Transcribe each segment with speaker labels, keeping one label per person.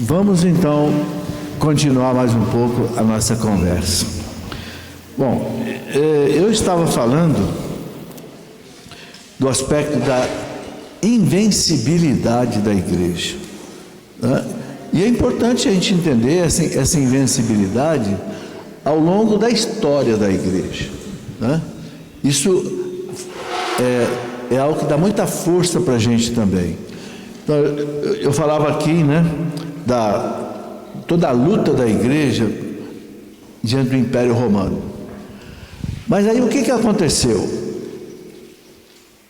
Speaker 1: Vamos então continuar mais um pouco a nossa conversa. Bom, eu estava falando do aspecto da invencibilidade da igreja, né? E é importante a gente entender essa invencibilidade ao longo da história da igreja, né? Isso é algo que dá muita força para a gente também. Então, eu falava aqui, né, toda a luta da igreja diante do Império Romano. Mas aí o que aconteceu?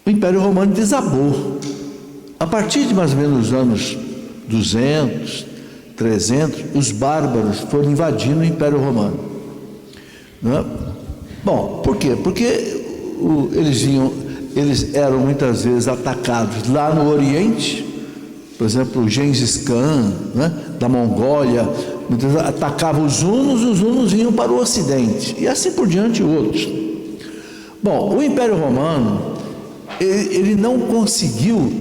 Speaker 1: O Império Romano desabou. A partir de mais ou menos os anos 200, 300, os bárbaros foram invadindo o Império Romano, né? Bom, por quê? Porque eles eram muitas vezes atacados lá no Oriente. Por exemplo, o Gengis Khan, né, da Mongólia, muitas vezes atacavam os hunos vinham para o Ocidente, e assim por diante outros. Bom, o Império Romano, ele não conseguiu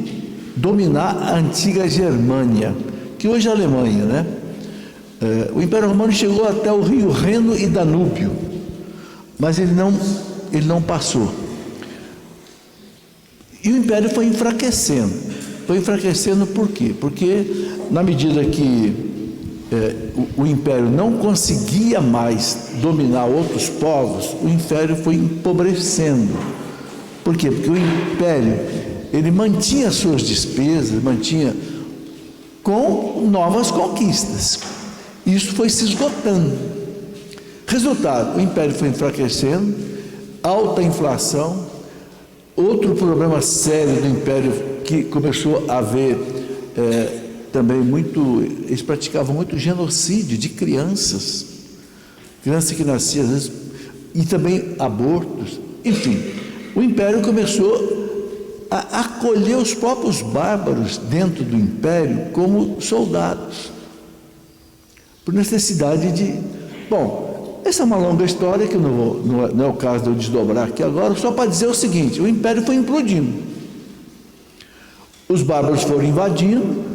Speaker 1: dominar a antiga Germânia, que hoje é a Alemanha, né? O Império Romano chegou até o rio Reno e Danúbio, mas ele não passou. E o Império foi enfraquecendo. Foi enfraquecendo por quê? Porque na medida que o Império não conseguia mais dominar outros povos, o Império foi empobrecendo. Por quê? Porque o Império, ele mantinha suas despesas, mantinha com novas conquistas. Isso foi se esgotando. Resultado, o Império foi enfraquecendo, alta inflação. Outro problema sério do Império, que começou a haver também eles praticavam muito genocídio de crianças que nasciam às vezes, e também abortos. Enfim, o Império começou a acolher os próprios bárbaros dentro do Império como soldados, por necessidade de... Bom, essa é uma longa história que não é o caso de eu desdobrar aqui agora, só para dizer o seguinte: o Império foi implodindo, os bárbaros foram invadindo.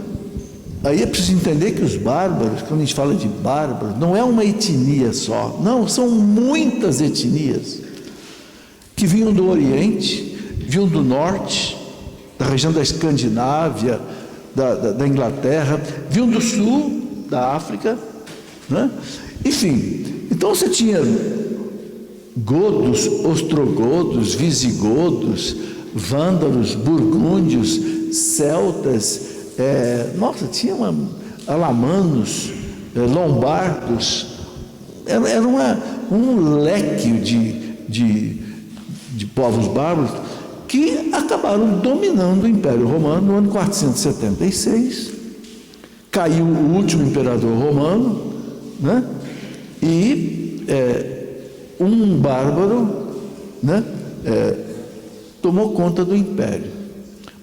Speaker 1: Aí é preciso entender que os bárbaros, quando a gente fala de bárbaros, não é uma etnia só, não, são muitas etnias que vinham do Oriente, vinham do Norte, da região da Escandinávia, da Inglaterra, vinham do Sul, da África, né? Enfim, então você tinha godos, ostrogodos, visigodos, vândalos, burgúndios, celtas, tinha alamanos, lombardos. Era um leque de povos bárbaros que acabaram dominando o Império Romano. No ano 476 caiu o último imperador romano, né? E um bárbaro, né, tomou conta do Império.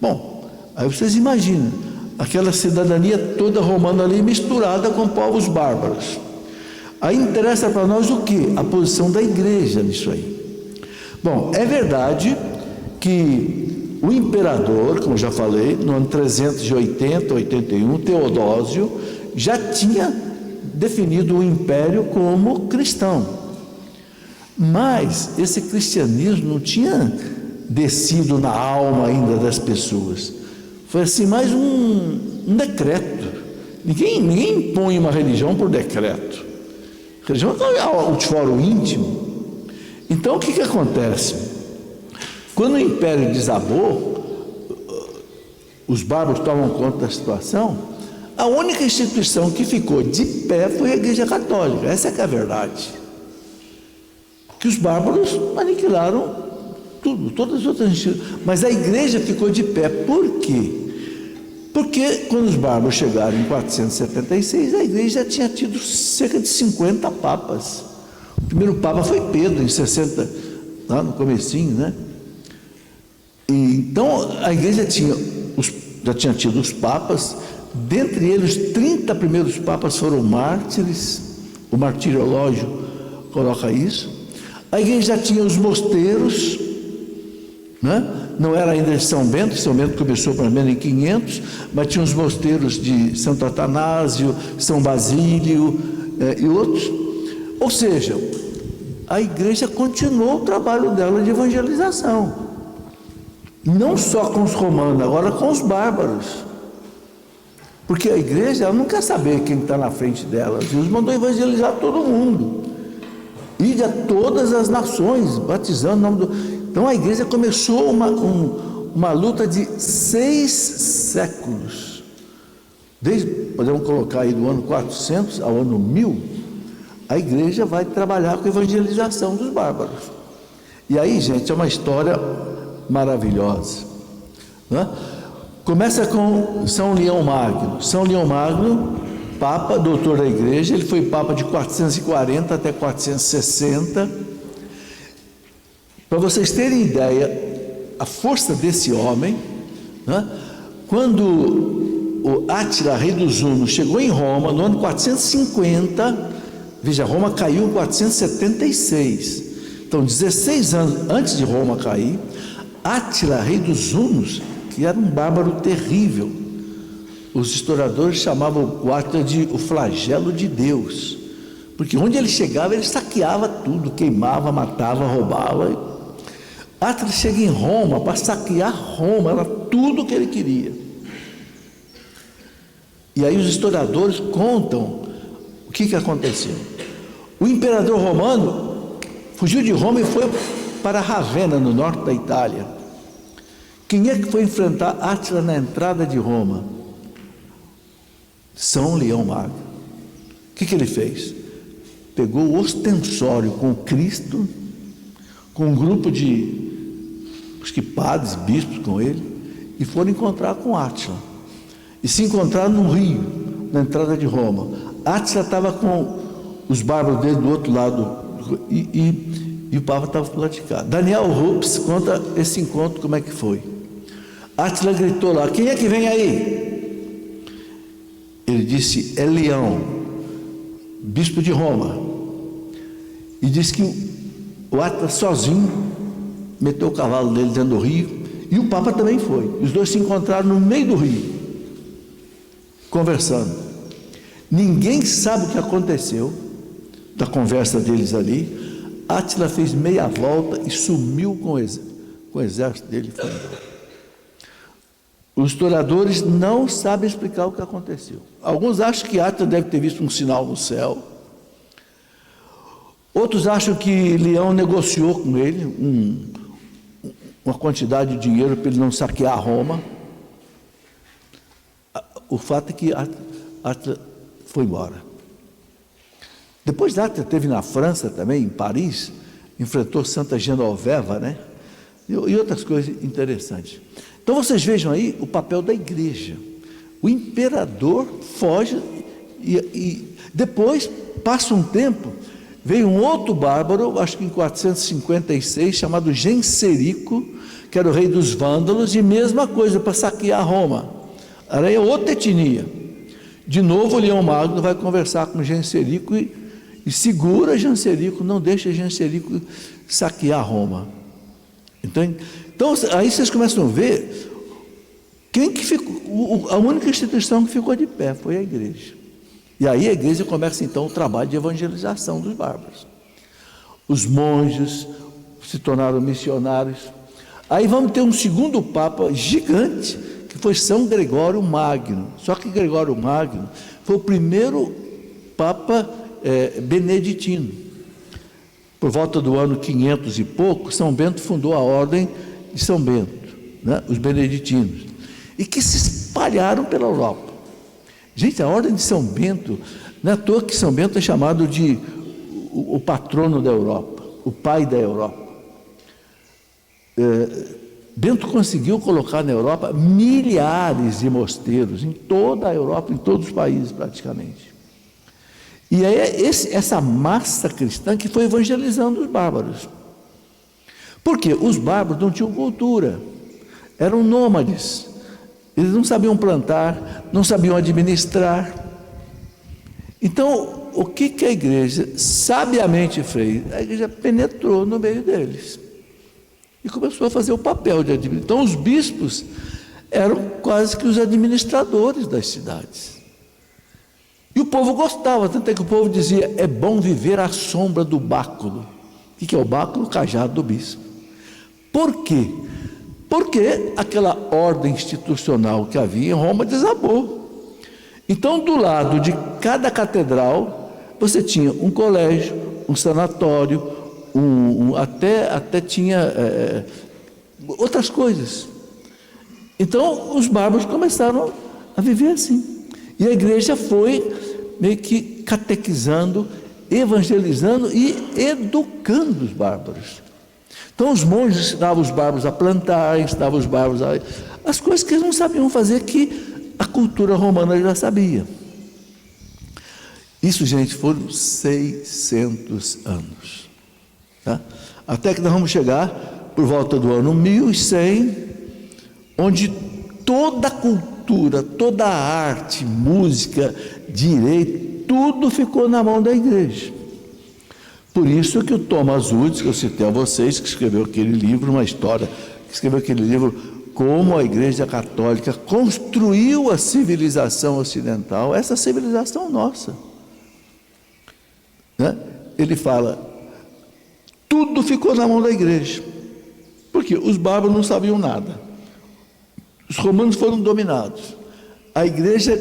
Speaker 1: Bom, aí vocês imaginam aquela cidadania toda romana ali misturada com povos bárbaros. Aí interessa para nós o quê? A posição da igreja nisso aí. Bom, é verdade que o imperador, como já falei, no ano 380, 81, Teodósio, já tinha definido o império como cristão. Mas esse cristianismo não tinha descido na alma ainda das pessoas. Foi assim mais um decreto. Ninguém impõe uma religião por decreto. A religião é algo de fora o íntimo. Então o que acontece? Quando o império desabou, os bárbaros tomam conta da situação, a única instituição que ficou de pé foi a Igreja Católica. Essa é que é a verdade. Que os bárbaros aniquilaram tudo, todas as outras instituições. Mas a igreja ficou de pé. Por quê? Porque quando os bárbaros chegaram em 476, a igreja já tinha tido cerca de 50 papas. O primeiro papa foi Pedro, em 60, lá no comecinho, né? E, então a igreja já tinha tido os papas. Dentre eles, os 30 primeiros papas foram mártires. O martiriológio coloca isso. A igreja já tinha os mosteiros, né? Não era ainda de São Bento começou pelo menos em 500, mas tinha os mosteiros de Santo Atanásio, São Basílio e outros. Ou seja, a igreja continuou o trabalho dela de evangelização, não só com os romanos, agora com os bárbaros, porque a igreja ela não quer saber quem está na frente dela. Jesus mandou evangelizar todo mundo, ide a todas as nações, batizando o nome do... Então a igreja começou uma luta de 6 séculos, podemos colocar aí do ano 400 ao ano 1000, a igreja vai trabalhar com a evangelização dos bárbaros. E aí, gente, é uma história maravilhosa, né? Começa com São Leão Magno. São Leão Magno, Papa, doutor da igreja, ele foi Papa de 440 até 460. Para vocês terem ideia, a força desse homem, né? Quando o Átila, rei dos Hunos, chegou em Roma, no ano 450, veja, Roma caiu em 476, então 16 anos antes de Roma cair, Átila, rei dos Hunos, que era um bárbaro terrível, os historiadores chamavam o Átila de o flagelo de Deus, porque onde ele chegava, ele saqueava tudo, queimava, matava, roubava. Átila chega em Roma para saquear Roma, era tudo o que ele queria. E aí os historiadores contam o que aconteceu. O imperador romano fugiu de Roma e foi para Ravenna, no norte da Itália. Quem é que foi enfrentar Átila na entrada de Roma? São Leão Magno. O que ele fez? Pegou o ostensório com Cristo, com um grupo de padres, bispos com ele, e foram encontrar com Átila. E se encontraram no rio, na entrada de Roma. Átila estava com os bárbaros dele do outro lado, e o Papa estava do lado de cá. Daniel Rups conta esse encontro, como é que foi. Átila gritou lá: quem é que vem aí? Ele disse: é Leão, bispo de Roma. E disse que o Átila sozinho meteu o cavalo dele dentro do rio, e o Papa também foi. Os dois se encontraram no meio do rio, conversando. Ninguém sabe o que aconteceu da conversa deles ali. Átila fez meia volta e sumiu com o exército dele. Foi embora. Os historiadores não sabem explicar o que aconteceu. Alguns acham que Átila deve ter visto um sinal no céu. Outros acham que Leão negociou com ele uma quantidade de dinheiro para ele não saquear Roma. O fato é que Átila foi embora. Depois Átila esteve na França também, em Paris, enfrentou Santa Genoveva, né? E outras coisas interessantes. Então vocês vejam aí o papel da igreja. O imperador foge e depois, passa um tempo, veio um outro bárbaro, acho que em 456, chamado Genserico, que era o rei dos vândalos, e mesma coisa, para saquear Roma. Era outra etnia. De novo, o Leão Magno vai conversar com Genserico e segura Genserico, não deixa Genserico saquear Roma. Então, aí vocês começam a ver quem que ficou, a única instituição que ficou de pé foi a igreja. E aí a igreja começa então o trabalho de evangelização dos bárbaros. Os monges se tornaram missionários. Aí vamos ter um segundo papa gigante, que foi São Gregório Magno. Só que Gregório Magno foi o primeiro papa beneditino. Por volta do ano 500 e pouco, São Bento fundou a ordem de São Bento, né? Os beneditinos, e que se espalharam pela Europa. Gente, a ordem de São Bento, não é à toa que São Bento é chamado de o patrono da Europa, o pai da Europa. Bento conseguiu colocar na Europa milhares de mosteiros, em toda a Europa, em todos os países praticamente. E é essa massa cristã que foi evangelizando os bárbaros. Porque os bárbaros não tinham cultura, eram nômades, eles não sabiam plantar, não sabiam administrar. Então, o que a igreja sabiamente fez? A igreja penetrou no meio deles. e começou a fazer o papel de administrador. Então os bispos eram quase que os administradores das cidades. E o povo gostava, tanto é que o povo dizia: é bom viver à sombra do báculo. O que é o báculo? O cajado do bispo. Por quê? Porque aquela ordem institucional que havia em Roma desabou. Então, do lado de cada catedral, você tinha um colégio, um sanatório, até tinha outras coisas. Então, os bárbaros começaram a viver assim. E a igreja foi meio que catequizando, evangelizando e educando os bárbaros. Então os monges ensinavam os bárbaros a plantar, ensinavam os bárbaros as coisas que eles não sabiam fazer, que a cultura romana já sabia. Isso, gente, foram 600 anos. Tá? Até que nós vamos chegar por volta do ano 1100, onde toda a cultura, toda a arte, música, direito, tudo ficou na mão da igreja. Por isso que o Thomas Woods, que eu citei a vocês, que escreveu aquele livro, uma história, que escreveu aquele livro, Como a Igreja Católica Construiu a Civilização Ocidental, essa civilização nossa. Né? Ele fala, tudo ficou na mão da igreja. Porque os bárbaros não sabiam nada. Os romanos foram dominados. A igreja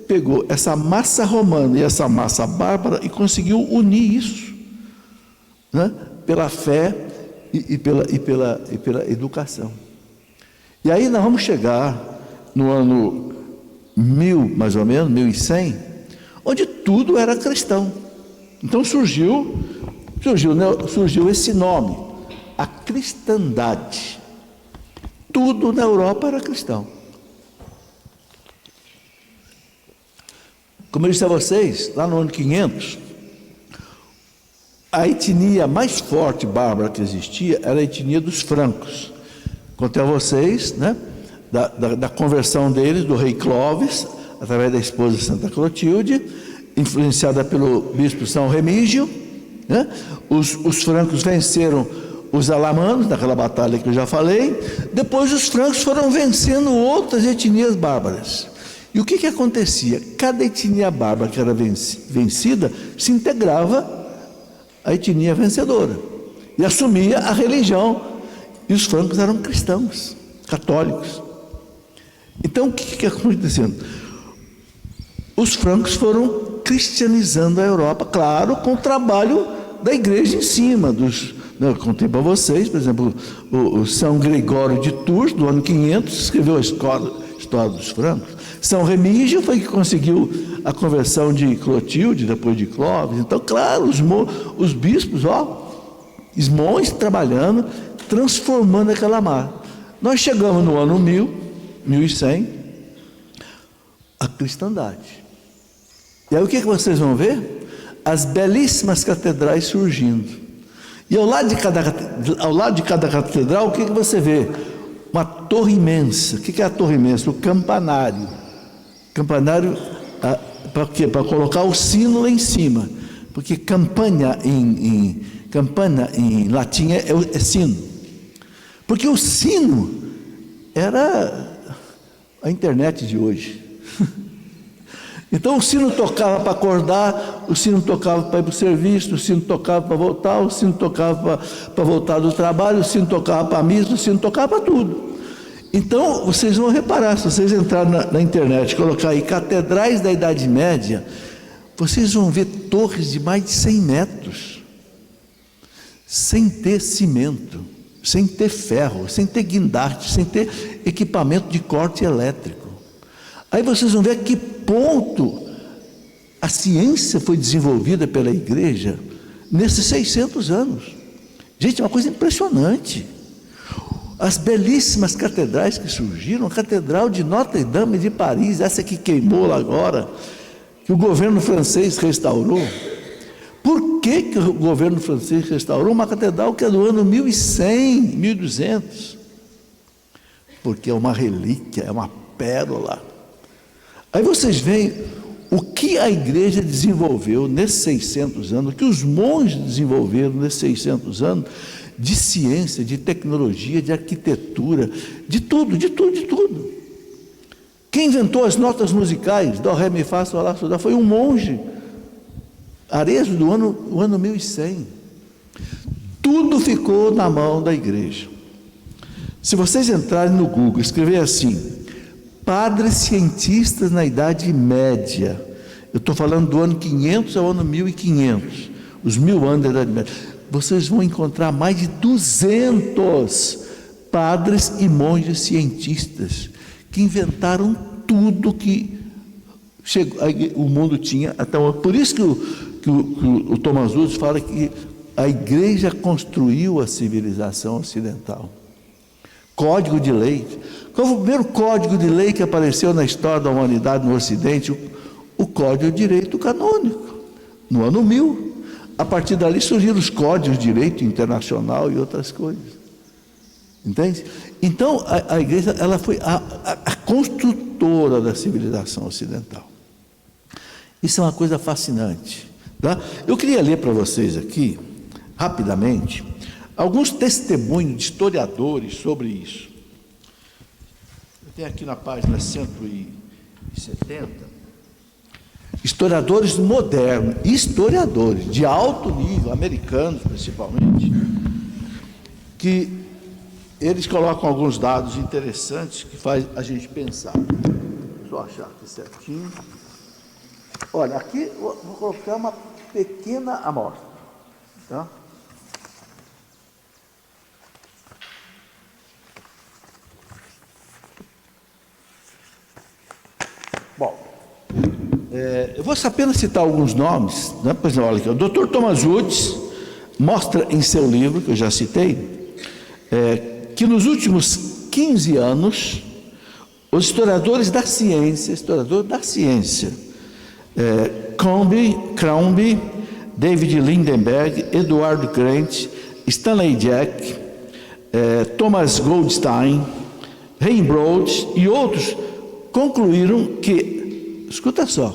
Speaker 1: pegou essa massa romana e essa massa bárbara e conseguiu unir isso, né? Pela fé e pela educação. E aí nós vamos chegar no ano 1000, mais ou menos, 1100, onde tudo era cristão. Então surgiu esse nome, a cristandade. Tudo na Europa era cristão. Como eu disse a vocês, lá no ano 500, a etnia mais forte bárbara que existia era a etnia dos francos. Contei a vocês, né, da conversão deles, do rei Clovis, através da esposa Santa Clotilde, influenciada pelo bispo São Remígio, né? Os francos venceram os alamanos, naquela batalha que eu já falei. Depois os francos foram vencendo outras etnias bárbaras. E o que acontecia? Cada etnia bárbara que era vencida se integrava à etnia vencedora e assumia a religião. E os francos eram cristãos, católicos. Então o que acontecendo? Os francos foram cristianizando a Europa, claro, com o trabalho da igreja em cima. Eu contei para vocês, por exemplo, o São Gregório de Tours, do ano 500, escreveu a história dos francos. São Remígio foi que conseguiu a conversão de Clotilde, depois de Clovis. Então, claro, os bispos, os monges trabalhando, transformando aquela massa. Nós chegamos no ano 1100, a cristandade. E aí o que vocês vão ver? As belíssimas catedrais surgindo. E ao lado de cada catedral, o que você vê? Uma torre imensa. O que é a torre imensa? O campanário. Campanário, para quê? Para colocar o sino lá em cima. Porque campana em latim é sino. Porque o sino era a internet de hoje. Então o sino tocava para acordar, o sino tocava para ir para o serviço, o sino tocava para voltar, o sino tocava para voltar do trabalho, o sino tocava para a missa, o sino tocava para tudo. Então vocês vão reparar, se vocês entrarem na internet, colocar aí catedrais da Idade Média, vocês vão ver torres de mais de 100 metros, sem ter cimento, sem ter ferro, sem ter guindaste, sem ter equipamento de corte elétrico. Aí vocês vão ver a que ponto a ciência foi desenvolvida pela igreja nesses 600 anos. Gente, é uma coisa impressionante. As belíssimas catedrais que surgiram, a Catedral de Notre-Dame de Paris, essa que queimou lá agora, que o governo francês restaurou. Por que o governo francês restaurou uma catedral que é do ano 1100, 1200? Porque é uma relíquia, é uma pérola. Aí vocês veem o que a igreja desenvolveu nesses 600 anos, o que os monges desenvolveram nesses 600 anos, de ciência, de tecnologia, de arquitetura, de tudo, de tudo, de tudo. Quem inventou as notas musicais, dó, ré, mi, fá, sol, lá, sol, dó, foi um monge, Arezzo, do ano 1100. Tudo ficou na mão da igreja. Se vocês entrarem no Google, escrever assim, padres cientistas na Idade Média, eu estou falando do ano 500 ao ano 1500, os 1000 anos da Idade Média, vocês vão encontrar mais de 200 padres e monges cientistas que inventaram tudo que o mundo tinha até hoje. Por isso que o Thomas Woods fala que a igreja construiu a civilização ocidental. Código de lei. Qual foi o primeiro código de lei que apareceu na história da humanidade no Ocidente? O Código de Direito Canônico, no ano 1000. A partir dali surgiram os códigos de direito internacional e outras coisas. Entende? Então, a igreja ela foi a construtora da civilização ocidental. Isso é uma coisa fascinante. Tá? Eu queria ler para vocês aqui, rapidamente, alguns testemunhos de historiadores sobre isso. Eu tenho aqui na página 170, historiadores modernos, historiadores de alto nível, americanos principalmente, que eles colocam alguns dados interessantes que faz a gente pensar. Só achar aqui certinho. Olha, aqui vou colocar uma pequena amostra, tá? Bom, eu vou apenas citar alguns nomes, né? Por exemplo, olha aqui, o Dr. Thomas Woods mostra em seu livro, que eu já citei, que nos últimos 15 anos, os historiadores da ciência, Crombie, David Lindenberg, Edward Grant, Stanley Jack, Thomas Goldstein, Heimbrod e outros concluíram que, escuta só,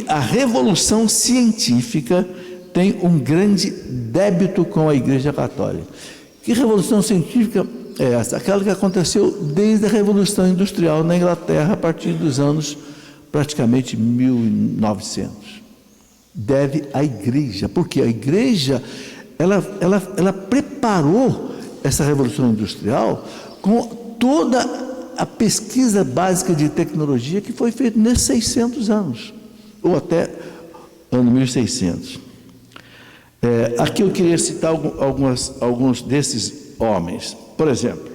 Speaker 1: a revolução científica tem um grande débito com a Igreja Católica. Que revolução científica é essa? Aquela que aconteceu desde a Revolução Industrial na Inglaterra, a partir dos anos praticamente 1900. Deve à Igreja, porque a Igreja ela preparou essa Revolução Industrial com toda a pesquisa básica de tecnologia que foi feita nesses 600 anos, ou até ano 1600. Aqui eu queria citar alguns desses homens. Por exemplo,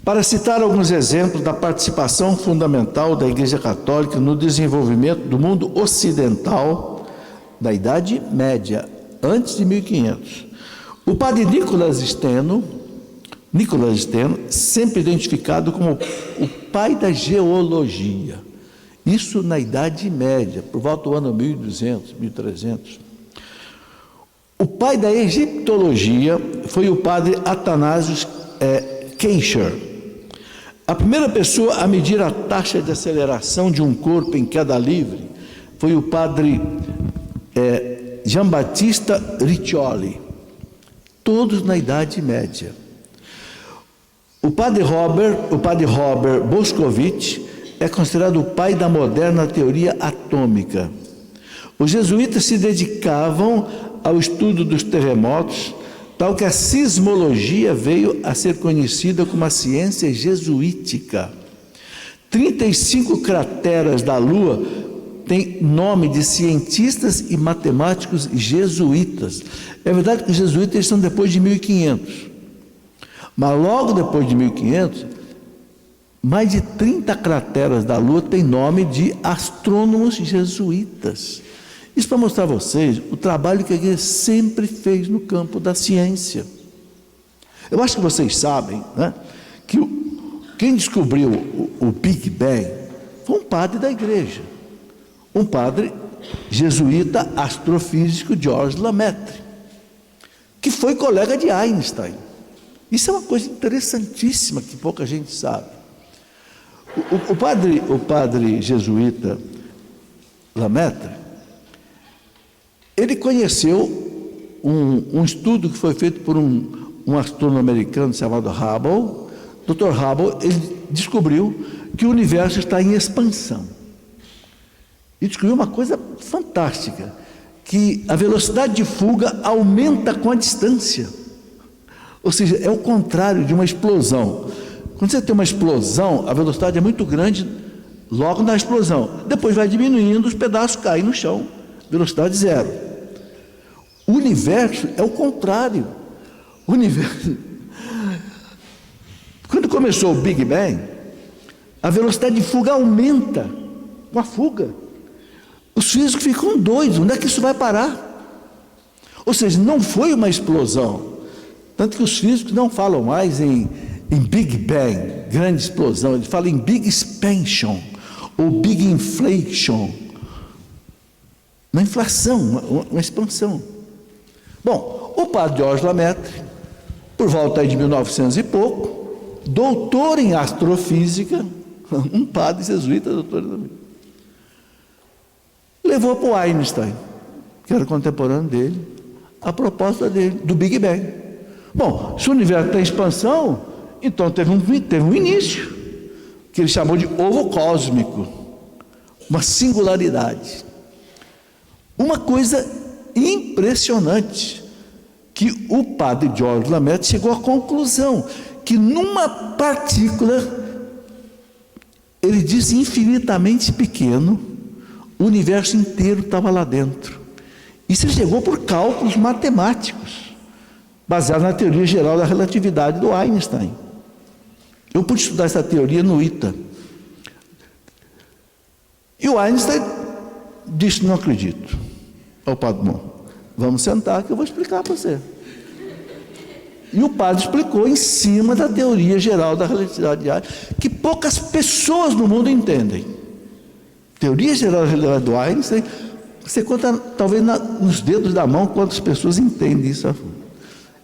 Speaker 1: para citar alguns exemplos da participação fundamental da Igreja Católica no desenvolvimento do mundo ocidental da Idade Média, antes de 1500. O padre Nicolas Steno, sempre identificado como o pai da geologia. Isso na Idade Média, por volta do ano 1200, 1300. O pai da egiptologia foi o padre Athanasius Kircher. A primeira pessoa a medir a taxa de aceleração de um corpo em queda livre foi o padre Giambattista Riccioli. Todos na Idade Média. O padre Robert Boscovich é considerado o pai da moderna teoria atômica. Os jesuítas se dedicavam ao estudo dos terremotos, tal que a sismologia veio a ser conhecida como a ciência jesuítica. 35 crateras da Lua têm nome de cientistas e matemáticos jesuítas. É verdade que os jesuítas são depois de 1500, mas logo depois de 1500, mais de 30 crateras da Lua têm nome de astrônomos jesuítas. Isso para mostrar a vocês o trabalho que a igreja sempre fez no campo da ciência. Eu acho que vocês sabem, né, que quem descobriu o Big Bang foi um padre da igreja, um padre jesuíta astrofísico, Georges Lemaitre, que foi colega de Einstein. Isso é uma coisa interessantíssima que pouca gente sabe. O padre jesuíta Lemaitre, ele conheceu um estudo que foi feito por um astrônomo americano chamado Hubble. Dr. Hubble, ele descobriu que o universo está em expansão. E descobriu uma coisa fantástica, que a velocidade de fuga aumenta com a distância. Ou seja, é o contrário de uma explosão. Quando você tem uma explosão, a velocidade é muito grande logo na explosão. Depois vai diminuindo, os pedaços caem no chão, velocidade zero. O universo é o contrário. O universo... Quando começou o Big Bang, a velocidade de fuga aumenta com a fuga. Os físicos ficam doidos, onde é que isso vai parar? Ou seja, não foi uma explosão. Tanto que os físicos não falam mais em Big Bang, grande explosão, eles falam em Big Expansion, ou Big Inflation. Uma inflação, uma expansão. Bom, o padre George Lemaitre, por volta aí de 1900 e pouco, doutor em astrofísica, um padre jesuíta, doutor também, levou para o Einstein, que era contemporâneo dele, a proposta dele, do Big Bang. Bom, se o universo tem expansão, então teve um início, que ele chamou de ovo cósmico, uma singularidade. Uma coisa impressionante, que o padre George Lemaitre chegou à conclusão, que numa partícula, ele disse infinitamente pequeno, o universo inteiro estava lá dentro. Isso ele chegou por cálculos matemáticos, baseados na teoria geral da relatividade do Einstein. Eu pude estudar essa teoria no ITA. E o Einstein disse: não acredito. Ao padre, bom, vamos sentar que eu vou explicar para você. E o padre explicou em cima da teoria geral da relatividade, que poucas pessoas no mundo entendem. Teoria geral da relatividade do Einstein, você conta talvez nos dedos da mão quantas pessoas entendem isso.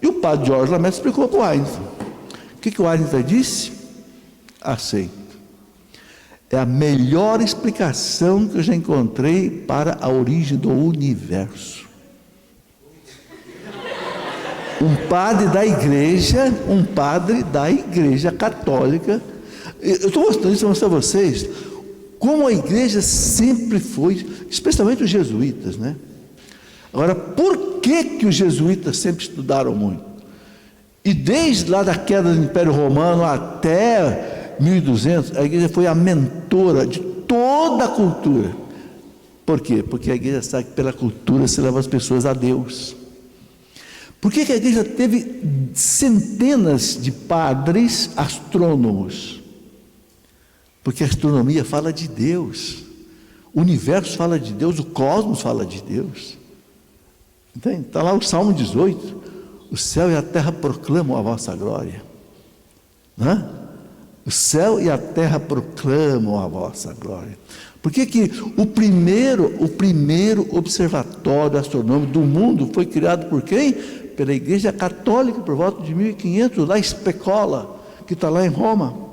Speaker 1: E o padre George Lemaitre explicou para o Einstein. O que o Einstein disse? Aceito. É a melhor explicação que eu já encontrei para a origem do universo. Um padre da igreja católica, eu estou mostrando isso para mostrar a vocês, como a igreja sempre foi, especialmente os jesuítas, né? Agora, por que os jesuítas sempre estudaram muito? E desde lá da queda do Império Romano até 1200, a igreja foi a mentora de toda a cultura. Por quê? Porque a igreja sabe que pela cultura se leva as pessoas a Deus. Por que a igreja teve centenas de padres astrônomos? Porque a astronomia fala de Deus, o universo fala de Deus, o cosmos fala de Deus. Está lá o Salmo 18, o céu e a terra proclamam a vossa glória. O céu e a terra proclamam a vossa glória. Por que o primeiro observatório astronômico do mundo foi criado por quem? Pela Igreja Católica, por volta de 1500, lá em Specola, que está lá em Roma,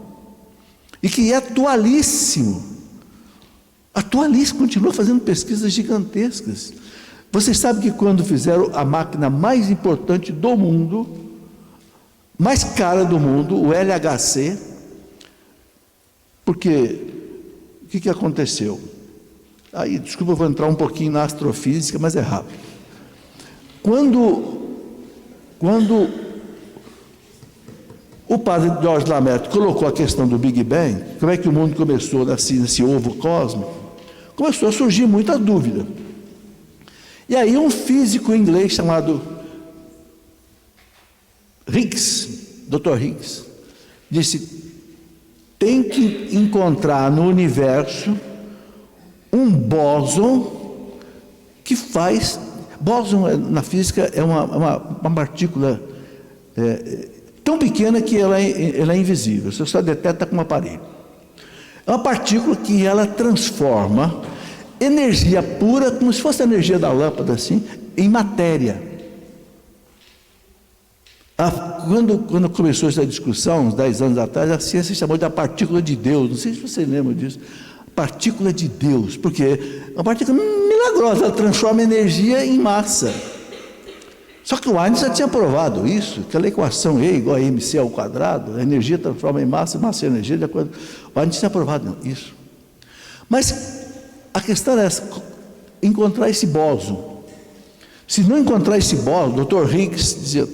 Speaker 1: e que é atualíssimo, continua fazendo pesquisas gigantescas. Vocês sabem que quando fizeram a máquina mais importante do mundo, mais cara do mundo, o LHC, porque o que aconteceu? Aí, desculpa, eu vou entrar um pouquinho na astrofísica, mas é rápido. Quando o padre George Lemaitre colocou a questão do Big Bang, como é que o mundo começou nesse ovo cósmico, começou a surgir muita dúvida. E aí um físico inglês chamado Dr. Higgs, disse: tem que encontrar no universo um bóson que faz... Bóson na física é uma partícula tão pequena que ela é invisível, você só detecta com um aparelho. É uma partícula que ela transforma energia pura, como se fosse a energia da lâmpada, assim, em matéria. Quando começou essa discussão, uns 10 anos atrás, a ciência chamou de a partícula de Deus. Não sei se vocês lembram disso. Partícula de Deus, porque é uma partícula milagrosa, ela transforma energia em massa. Só que o Einstein já tinha provado isso, aquela equação E igual a mc ao quadrado, a energia transforma em massa, massa em energia, de acordo. O Einstein tinha provado isso. Mas a questão é encontrar esse bóson. Se não encontrar esse bóson, o Dr. Higgs dizia,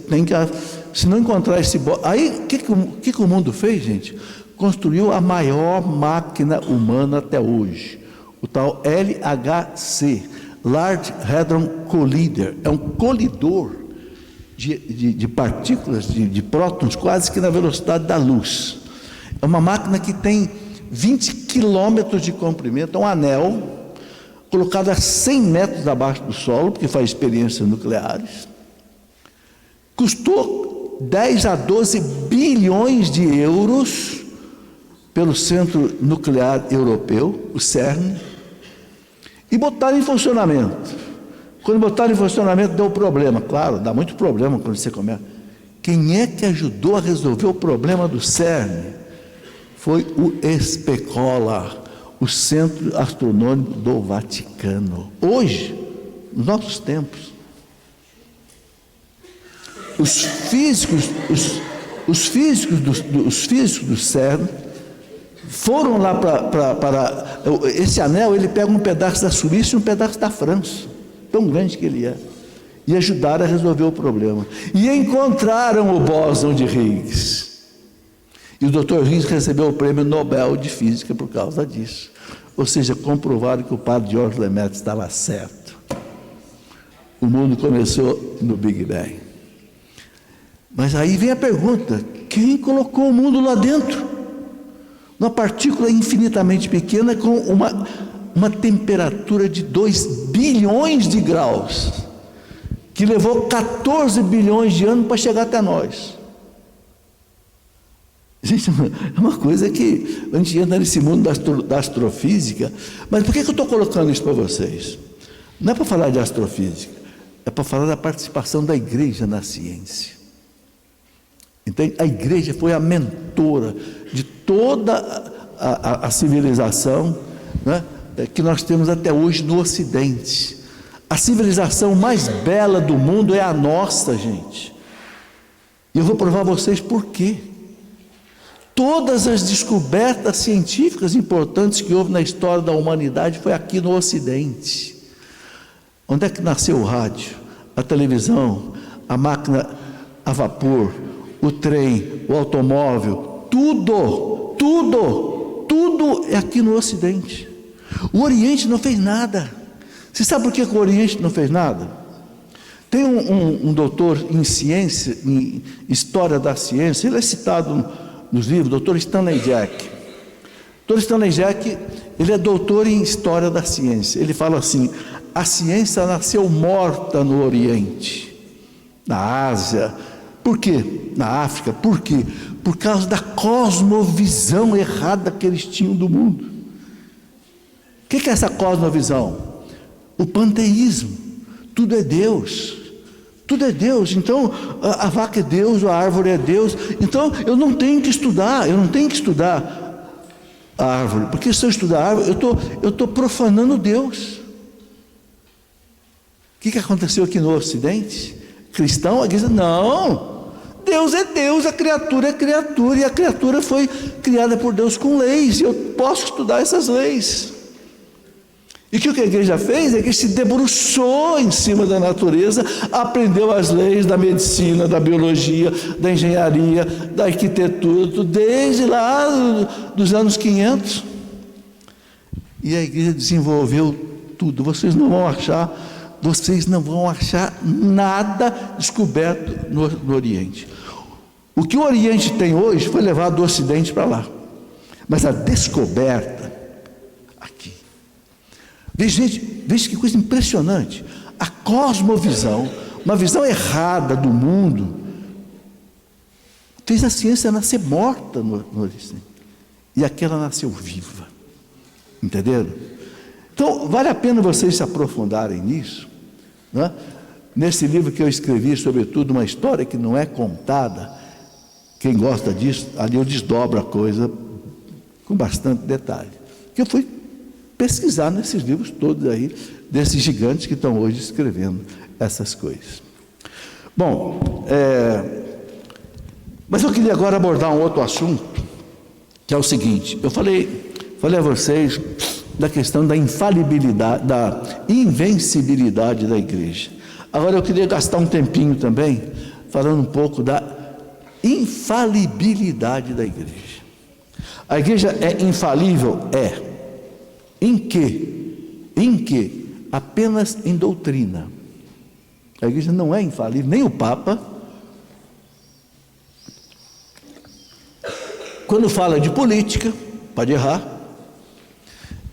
Speaker 1: se não encontrar esse bóson, aí o que o mundo fez, gente? Construiu a maior máquina humana até hoje, o tal LHC, Large Hadron Collider, é um colidor de partículas, de prótons, quase que na velocidade da luz. É uma máquina que tem 20 quilômetros de comprimento, é um anel colocado a 100 metros abaixo do solo, porque faz experiências nucleares. Custou 10 a 12 bilhões de euros pelo Centro Nuclear Europeu, o CERN, e botaram em funcionamento. Quando botaram em funcionamento, deu problema. Claro, dá muito problema quando você começa. Quem é que ajudou a resolver o problema do CERN? Foi o Specola, o Centro Astronômico do Vaticano. Hoje, nos nossos tempos, os físicos do CERN foram lá para esse anel. Ele pega um pedaço da Suíça e um pedaço da França, tão grande que ele é, e ajudaram a resolver o problema. E encontraram o bóson de Higgs. E o Dr. Higgs recebeu o prêmio Nobel de Física por causa disso. Ou seja, comprovaram que o padre George Lemaitre estava certo. O mundo começou no Big Bang. Mas aí vem a pergunta: quem colocou o mundo lá dentro? Uma partícula infinitamente pequena com uma temperatura de 2 bilhões de graus, que levou 14 bilhões de anos para chegar até nós. Gente, é uma coisa que a gente entra nesse mundo da astrofísica. Mas por que eu estou colocando isso para vocês? Não é para falar de astrofísica, é para falar da participação da igreja na ciência. Entende? A igreja foi a mentora de toda a civilização, né, que nós temos até hoje no Ocidente. A civilização mais bela do mundo é a nossa, gente. E eu vou provar a vocês por quê. Todas as descobertas científicas importantes que houve na história da humanidade foi aqui no Ocidente. Onde é que nasceu o rádio, a televisão, a máquina a vapor, o trem, o automóvel? Tudo é aqui no Ocidente. O Oriente não fez nada. Você sabe por que o Oriente não fez nada? Tem um doutor em ciência, em história da ciência, ele é citado nos livros, Dr. Stanley Jack. Dr. Stanley Jack, ele é doutor em história da ciência. Ele fala assim: a ciência nasceu morta no Oriente, na Ásia. Por quê? Na África. Por quê? Por causa da cosmovisão errada que eles tinham do mundo. O que é essa cosmovisão? O panteísmo. Tudo é Deus. Tudo é Deus. Então a vaca é Deus, a árvore é Deus. Então eu não tenho que estudar a árvore, porque se eu estudar a árvore, eu estou profanando Deus. O que aconteceu aqui no Ocidente? Cristão, a igreja, não, Deus é Deus, a criatura é criatura, e a criatura foi criada por Deus com leis, e eu posso estudar essas leis. E o que a igreja fez é que se debruçou em cima da natureza, aprendeu as leis da medicina, da biologia, da engenharia, da arquitetura, desde lá dos anos 500. E a igreja desenvolveu tudo. Vocês não vão achar nada descoberto no Oriente. O que o Oriente tem hoje foi levado do Ocidente para lá. Mas a descoberta aqui. Veja que coisa impressionante. A cosmovisão, uma visão errada do mundo, fez a ciência nascer morta no Ocidente. E aquela nasceu viva. Entenderam? Então, vale a pena vocês se aprofundarem nisso, né? Nesse livro que eu escrevi, sobretudo, uma história que não é contada. Quem gosta disso, ali eu desdobro a coisa com bastante detalhe. Que eu fui pesquisar nesses livros todos aí, desses gigantes que estão hoje escrevendo essas coisas. Bom, mas eu queria agora abordar um outro assunto, que é o seguinte: eu falei a vocês da questão da infalibilidade, da invencibilidade da igreja. Agora eu queria gastar um tempinho também falando um pouco da infalibilidade da igreja. A igreja é infalível? É. Em quê? Em quê? Apenas em doutrina. A igreja não é infalível, nem o Papa. Quando fala de política, pode errar.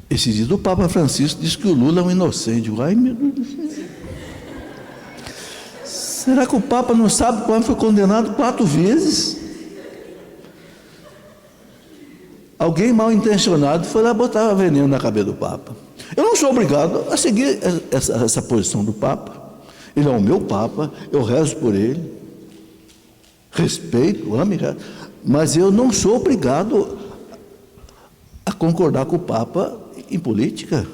Speaker 1: Esse dia do Papa Francisco diz que o Lula é um inocente. Ai, meu Deus do céu. Será que o Papa não sabe quando foi condenado 4 vezes? Alguém mal intencionado foi lá botar veneno na cabeça do Papa. Eu não sou obrigado a seguir essa posição do Papa. Ele é o meu Papa, eu rezo por ele, respeito, amo, mas eu não sou obrigado a concordar com o Papa em política,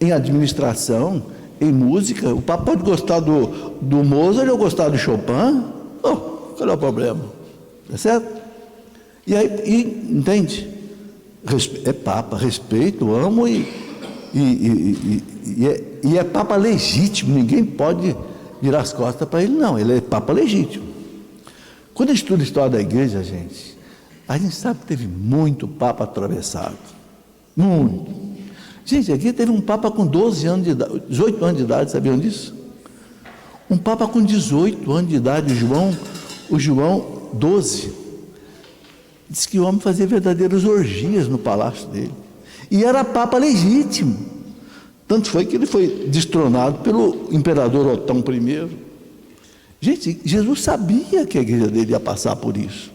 Speaker 1: em administração, em música. O Papa pode gostar do Mozart ou gostar do Chopin. Qual é o problema? Tá certo? E aí, entende? É Papa, respeito, amo e é Papa legítimo. Ninguém pode virar as costas para ele, não. Ele é Papa legítimo. Quando a gente estuda a história da igreja, a gente sabe que teve muito Papa atravessado. Muito. Gente, aqui teve um Papa com 12 anos de idade, 18 anos de idade, sabiam disso? Um Papa com 18 anos de idade, o João 12. Diz que o homem fazia verdadeiras orgias no palácio dele. E era Papa legítimo. Tanto foi que ele foi destronado pelo imperador Otão I. Gente, Jesus sabia que a igreja dele ia passar por isso.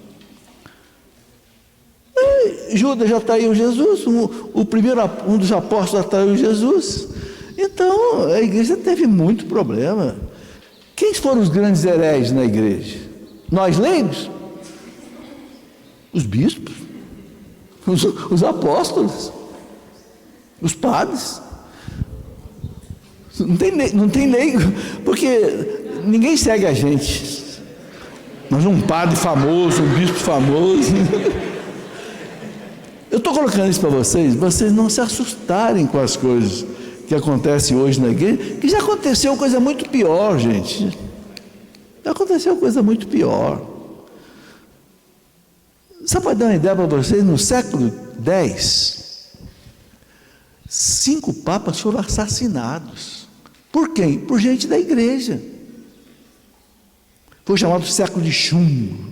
Speaker 1: Judas já traiu Jesus, um dos apóstolos já traiu Jesus. Então, a igreja teve muito problema. Quem foram os grandes hereges na igreja? Nós leigos? Os bispos? Os apóstolos? Os padres? Não tem leigo, porque ninguém segue a gente. Mas um padre famoso, um bispo famoso. Eu estou colocando isso para vocês não se assustarem com as coisas que acontecem hoje na igreja, que já aconteceu coisa muito pior, gente. Já aconteceu coisa muito pior. Só para dar uma ideia para vocês, no século X, 5 papas foram assassinados. Por quem? Por gente da igreja. Foi chamado século de chumbo.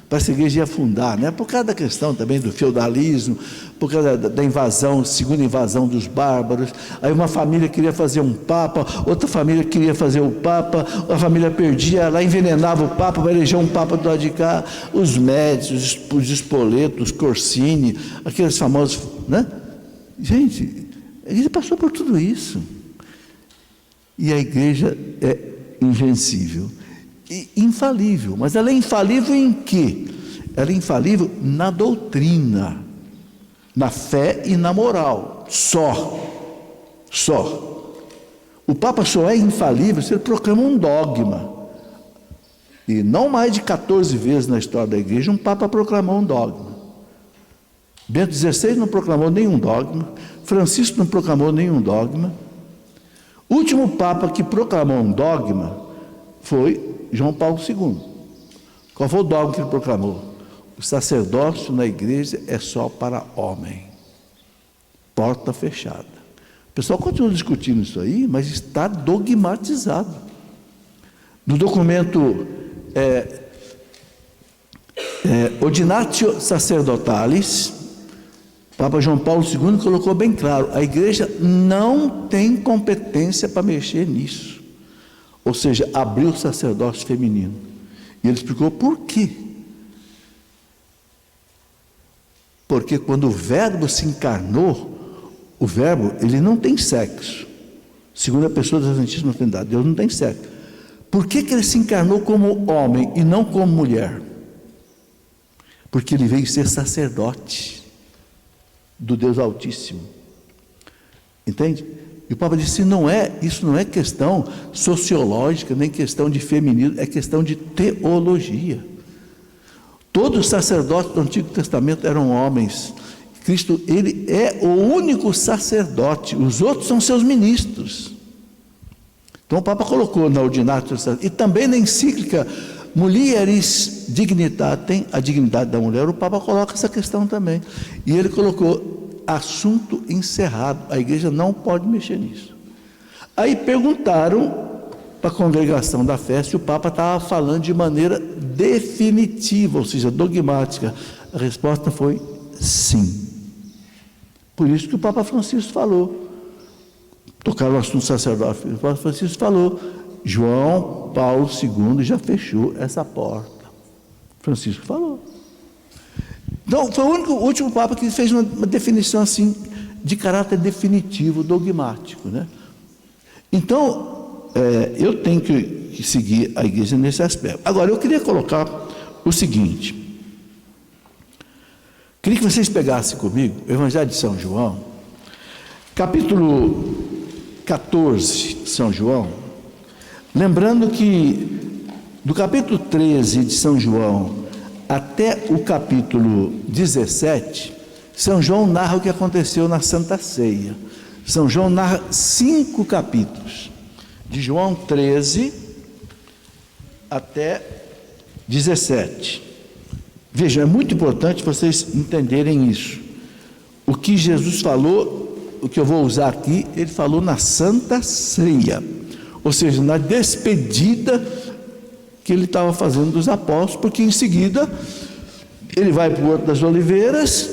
Speaker 1: Para essa igreja ia afundar, né? Por causa da questão também do feudalismo, por causa da invasão, segunda invasão dos bárbaros. Aí uma família queria fazer um papa, outra família queria fazer o papa, a família perdia, ela envenenava o papa, vai eleger um papa do lado de cá. Os Médici, os Spoleto, os Corsini, aqueles famosos, né? Gente, a igreja passou por tudo isso. E a igreja é invencível. Infalível, mas ela é infalível em quê? Ela é infalível na doutrina, na fé e na moral, só. O Papa só é infalível se ele proclama um dogma, e não mais de 14 vezes na história da igreja um Papa proclamou um dogma. Bento XVI não proclamou nenhum dogma, Francisco não proclamou nenhum dogma. O último Papa que proclamou um dogma foi João Paulo II. Qual foi o dogma que ele proclamou? O sacerdócio na igreja é só para homem. Porta fechada. O pessoal continua discutindo isso aí, mas está dogmatizado. No documento Ordinatio Sacerdotalis, Papa João Paulo II colocou bem claro: a igreja não tem competência para mexer nisso. Ou seja, abriu o sacerdócio feminino. E ele explicou por quê. Porque quando o Verbo se encarnou, o Verbo, ele não tem sexo. Segundo a pessoa da Santíssima Trindade, Deus não tem sexo. Por que ele se encarnou como homem e não como mulher? Porque ele veio ser sacerdote do Deus Altíssimo. Entende? E o Papa disse, isso não é questão sociológica, nem questão de feminismo, é questão de teologia. Todos os sacerdotes do Antigo Testamento eram homens. Cristo, ele é o único sacerdote, os outros são seus ministros. Então o Papa colocou na Ordinatio e também na encíclica Mulieris Dignitatem, a dignidade da mulher, o Papa coloca essa questão também. E ele colocou assunto encerrado, a igreja não pode mexer nisso. Aí perguntaram para a congregação da fé se o Papa estava falando de maneira definitiva, ou seja, dogmática. A resposta foi sim. Por isso que o Papa Francisco falou, tocaram o assunto sacerdote, o Papa Francisco falou, João Paulo II já fechou essa porta. Francisco falou. Então, foi o último Papa que fez uma definição assim, de caráter definitivo, dogmático, né? Então, eu tenho que seguir a igreja nesse aspecto. Agora, eu queria colocar o seguinte. Queria que vocês pegassem comigo o Evangelho de São João, capítulo 14 de São João, lembrando que do capítulo 13 de São João até o capítulo 17, São João narra o que aconteceu na Santa Ceia. São João narra 5 capítulos, de João 13 até 17. Vejam, é muito importante vocês entenderem isso. O que Jesus falou, o que eu vou usar aqui, ele falou na Santa Ceia, ou seja, na despedida que ele estava fazendo dos apóstolos, porque em seguida ele vai para o Horto das Oliveiras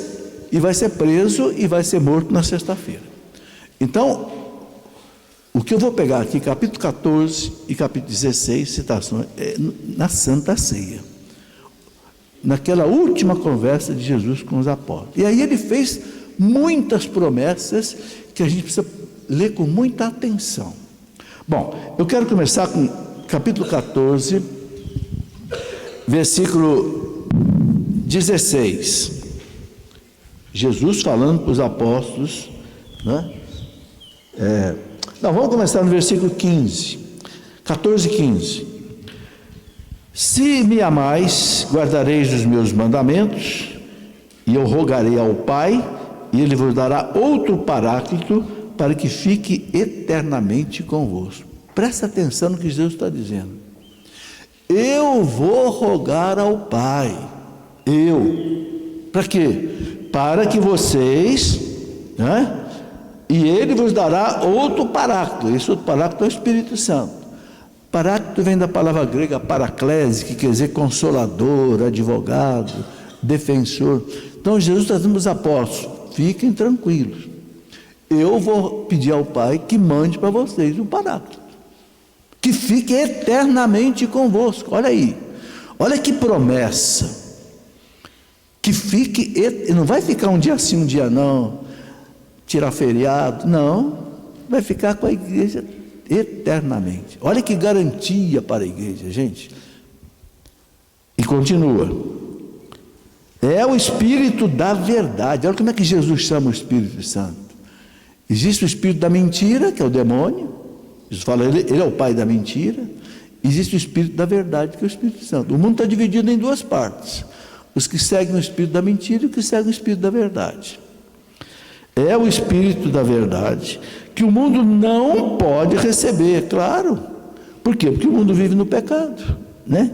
Speaker 1: e vai ser preso e vai ser morto na sexta-feira. Então, o que eu vou pegar aqui, capítulo 14 e capítulo 16, citações, é na Santa Ceia, naquela última conversa de Jesus com os apóstolos. E aí ele fez muitas promessas que a gente precisa ler com muita atenção. Bom, eu quero começar com capítulo 14, versículo 16. Jesus falando para os apóstolos, né? Vamos começar no versículo 15, 14, 15. Se me amais, guardareis os meus mandamentos, e eu rogarei ao Pai, e Ele vos dará outro Paráclito, para que fique eternamente convosco. Presta atenção no que Jesus está dizendo. Eu vou rogar ao Pai. Para quê? Para que vocês, né? E Ele vos dará outro Paráclito. Esse outro Paráclito é o Espírito Santo. Paráclito vem da palavra grega paraclese, que quer dizer consolador, advogado, defensor. Então Jesus está dizendo aos apóstolos, fiquem tranquilos. Eu vou pedir ao Pai que mande para vocês o Paráclito, que fique eternamente convosco. Olha aí, olha que promessa. Que fique, não vai ficar um dia sim, um dia não, tirar feriado, não, vai ficar com a igreja eternamente. Olha que garantia para a igreja, gente. E continua. É o Espírito da verdade. Olha como é que Jesus chama o Espírito Santo. Existe o espírito da mentira, que é o demônio. Jesus fala, ele é o pai da mentira. Existe o Espírito da verdade, que é o Espírito Santo. O mundo está dividido em duas partes. Os que seguem o Espírito da mentira e os que seguem o Espírito da verdade. É o Espírito da verdade que o mundo não pode receber, claro. Por quê? Porque o mundo vive no pecado, né?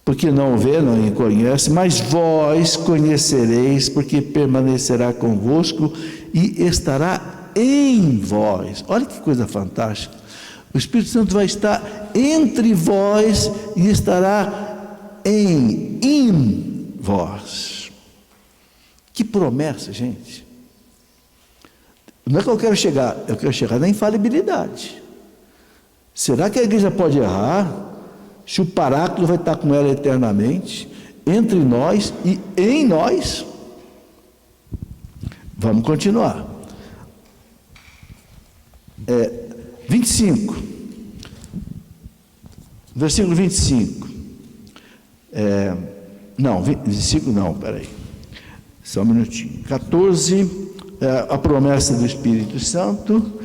Speaker 1: Porque não vê, não conhece, mas vós conhecereis, porque permanecerá convosco e estará em vós. Olha que coisa fantástica. O Espírito Santo vai estar entre vós e estará em vós. Que promessa, gente. Não é que eu quero chegar na infalibilidade. Será que a igreja pode errar? Se o Paráclito vai estar com ela eternamente, entre nós e em nós? Vamos continuar. 25. Versículo 25. Não, 25 não, peraí. Só um minutinho. 14, a promessa do Espírito Santo.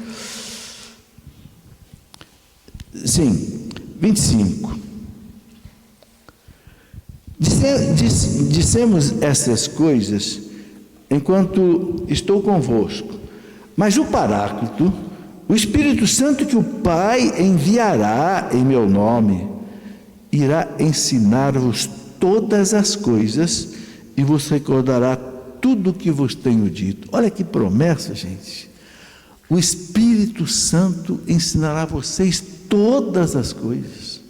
Speaker 1: Sim, 25. Dissemos essas coisas enquanto estou convosco, mas o Paráclito, o Espírito Santo que o Pai enviará em meu nome, irá ensinar-vos todas as coisas e vos recordará tudo o que vos tenho dito. Olha que promessa, gente. O Espírito Santo ensinará a vocês todas as coisas.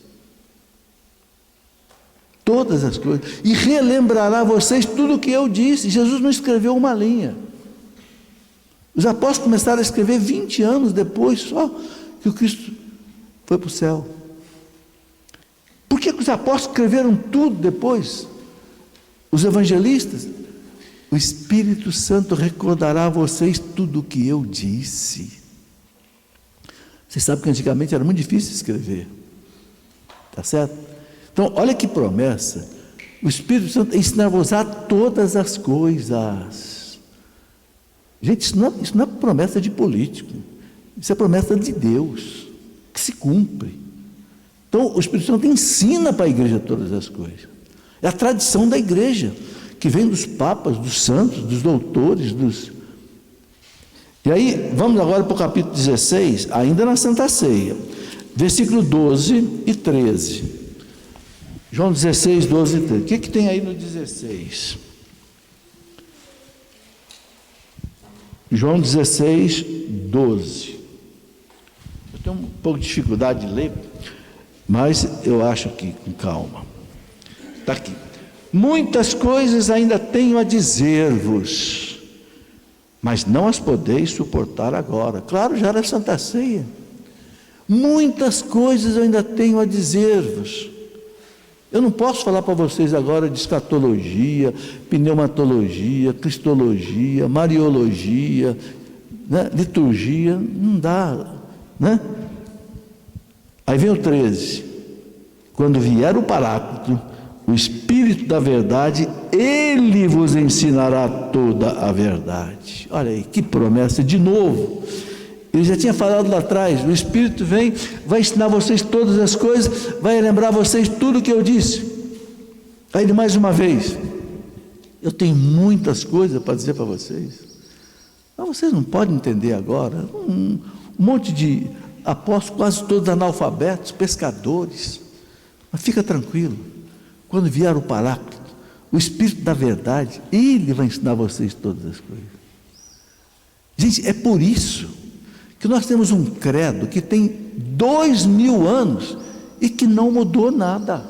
Speaker 1: Todas as coisas. E relembrará a vocês tudo o que eu disse. Jesus não escreveu uma linha. Os apóstolos começaram a escrever 20 anos depois, só que o Cristo foi para o céu. Por que os apóstolos escreveram tudo depois? Os evangelistas? O Espírito Santo recordará a vocês tudo o que eu disse. Vocês sabem que antigamente era muito difícil escrever. Está certo? Então, olha que promessa. O Espírito Santo ensinar-vos a todas as coisas. Gente, isso não é promessa de político. Isso é promessa de Deus, que se cumpre. Então, o Espírito Santo ensina para a igreja todas as coisas. É a tradição da igreja, que vem dos papas, dos santos, dos doutores, E aí, vamos agora para o capítulo 16, ainda na Santa Ceia, versículo 12 e 13. João 16, 12 e 13. O que tem aí no 16? João 16, 12. Eu tenho um pouco de dificuldade de ler, mas eu acho que com calma. Está aqui. Muitas coisas ainda tenho a dizer-vos, mas não as podeis suportar agora. Claro, já era Santa Ceia. Muitas coisas eu ainda tenho a dizer-vos. Eu não posso falar para vocês agora de escatologia, pneumatologia, cristologia, mariologia, né? Liturgia, não dá, né? Aí vem o 13. Quando vier o Paráclito, o Espírito da verdade, ele vos ensinará toda a verdade. Olha aí, que promessa, de novo. Ele já tinha falado lá atrás, o Espírito vem, vai ensinar vocês todas as coisas, vai lembrar vocês tudo o que eu disse. Aí ele mais uma vez, eu tenho muitas coisas para dizer para vocês, mas vocês não podem entender agora. Um monte de apóstolos, quase todos analfabetos, pescadores, mas fica tranquilo, quando vier o Paráclito, o Espírito da verdade, ele vai ensinar vocês todas as coisas. Gente, é por isso que nós temos um credo que tem 2000 anos e que não mudou nada,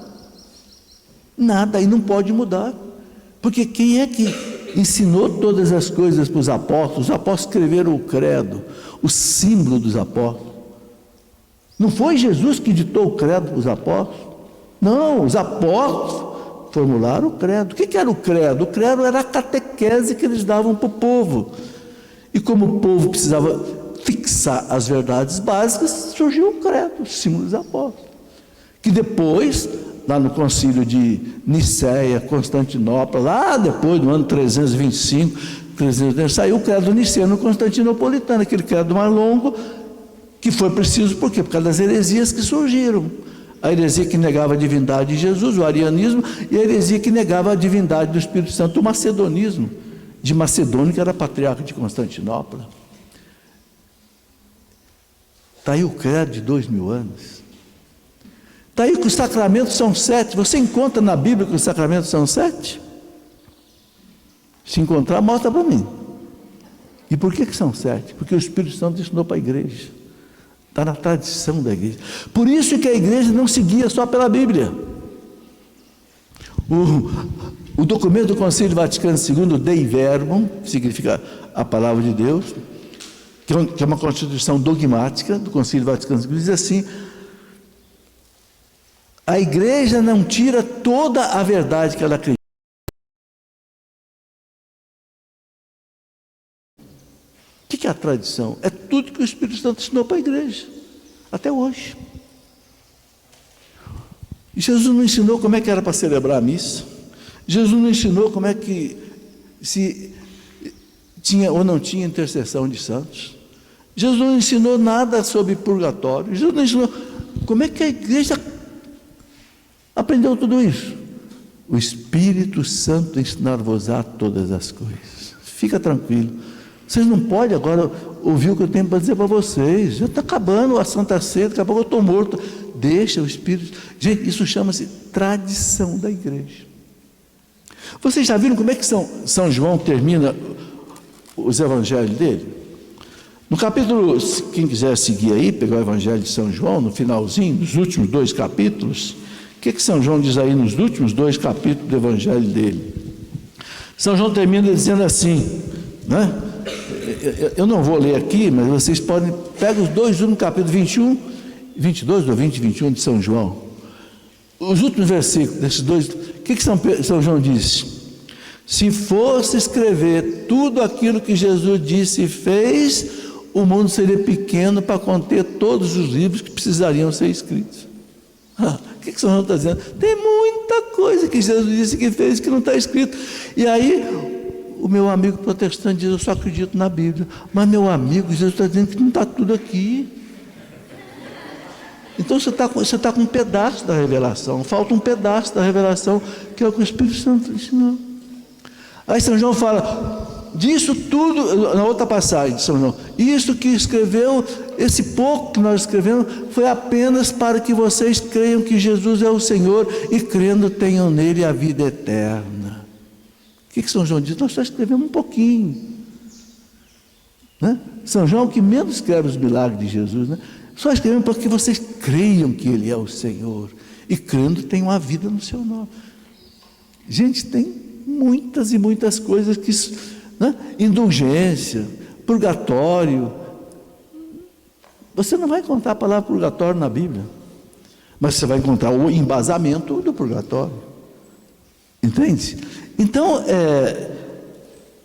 Speaker 1: e não pode mudar, porque quem é que ensinou todas as coisas para os apóstolos? Os apóstolos escreveram o credo, o símbolo dos apóstolos. Não foi Jesus que ditou o credo para os apóstolos? Não, os apóstolos formularam o credo. O que era o credo? O credo era a catequese que eles davam para o povo, e como o povo precisava fixar as verdades básicas, surgiu o credo, o símbolo dos apóstolos, que depois, lá no concílio de Nicéia, Constantinopla, lá depois, no ano 325, saiu o credo niceno constantinopolitano, aquele credo mais longo, que foi preciso, por quê? Por causa das heresias que surgiram. A heresia que negava a divindade de Jesus, o arianismo, e a heresia que negava a divindade do Espírito Santo, o macedonismo, de Macedônio, que era patriarca de Constantinopla. Está aí o credo de 2000 anos. Está aí que os sacramentos são 7. Você encontra na Bíblia que os sacramentos são 7? Se encontrar, mostra para mim. E por que são 7? Porque o Espírito Santo ensinou para a igreja. Está na tradição da igreja. Por isso que a igreja não seguia só pela Bíblia. O documento do Concílio Vaticano II, Dei Verbum, significa a palavra de Deus, que é uma constituição dogmática do Concílio Vaticano II, diz assim: a igreja não tira toda a verdade que ela acredita. O que é a tradição? É tudo que o Espírito Santo ensinou para a igreja, até hoje. E Jesus não ensinou como é que era para celebrar a missa. Jesus não ensinou como é que se tinha ou não tinha intercessão de santos. Jesus não ensinou nada sobre purgatório. Jesus não ensinou. Como é que a igreja aprendeu tudo isso? O Espírito Santo ensinar-vos-á todas as coisas. Fica tranquilo. Vocês não podem agora ouvir o que eu tenho para dizer para vocês. Já está acabando a Santa Ceia, daqui a pouco eu estou morto. Deixa o Espírito. Gente, isso chama-se tradição da igreja. Vocês já viram como é que São João termina os evangelhos dele? No capítulo, quem quiser seguir aí, pegar o evangelho de São João, no finalzinho, nos últimos 2 capítulos, o que São João diz aí nos últimos 2 capítulos do evangelho dele? São João termina dizendo assim, né? Eu não vou ler aqui, mas vocês podem, pega os 2 no capítulo 21, 22 ou 20 e 21 de São João. Os últimos versículos desses 2, o que São João disse? Se fosse escrever tudo aquilo que Jesus disse e fez, o mundo seria pequeno para conter todos os livros que precisariam ser escritos. O que São João está dizendo? Tem muita coisa que Jesus disse que fez que não está escrito. E aí, o meu amigo protestante diz, eu só acredito na Bíblia. Mas meu amigo, Jesus está dizendo que não está tudo aqui. Então você está com um pedaço da revelação, falta um pedaço da revelação, que é o que o Espírito Santo ensinou. Aí São João fala, disso tudo, na outra passagem de São João, isso que escreveu, esse pouco que nós escrevemos, foi apenas para que vocês creiam que Jesus é o Senhor e crendo tenham nele a vida eterna. O que São João diz? Nós só escrevemos um pouquinho, né? São João que menos escreve os milagres de Jesus, né? Só escrevemos para que vocês creiam que ele é o Senhor e crendo tenham a vida no seu nome. Gente, tem muitas e muitas coisas que, né? Indulgência, purgatório. Você não vai encontrar a palavra purgatório na Bíblia, mas você vai encontrar o embasamento do purgatório. Entende? Então,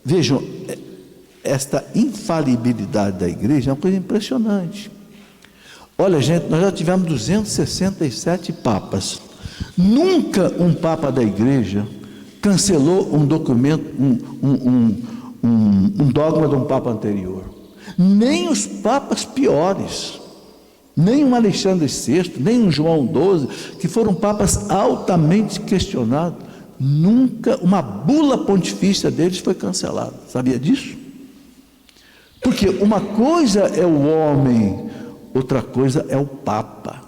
Speaker 1: vejam, esta infalibilidade da igreja é uma coisa impressionante. Olha, gente, nós já tivemos 267 papas. Nunca um papa da igreja cancelou um documento, um dogma de um papa anterior. Nem os papas piores, nem um Alexandre VI, nem um João XII, que foram papas altamente questionados, nunca uma bula pontifícia deles foi cancelada. Sabia disso? Porque uma coisa é o homem, outra coisa é o Papa.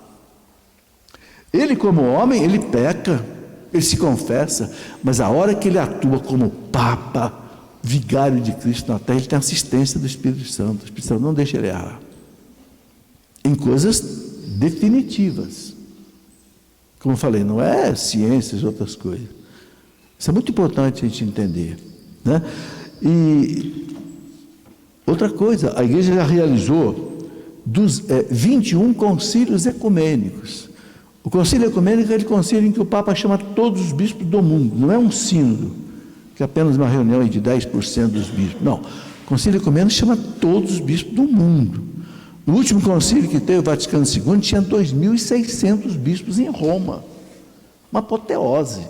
Speaker 1: Ele, como homem, ele peca, ele se confessa, mas a hora que ele atua como Papa, vigário de Cristo na terra, ele tem assistência do Espírito Santo. O Espírito Santo não deixa ele errar em coisas definitivas. Como eu falei, não é ciências e outras coisas. Isso é muito importante a gente entender, né? E outra coisa, a igreja já realizou 21 concílios ecumênicos. O concílio ecumênico é aquele concílio em que o Papa chama todos os bispos do mundo, não é um sínodo, que é apenas uma reunião de 10% dos bispos. Não, o concílio ecumênico chama todos os bispos do mundo. No último concílio que teve o Vaticano II, tinha 2.600 bispos em Roma. Uma apoteose.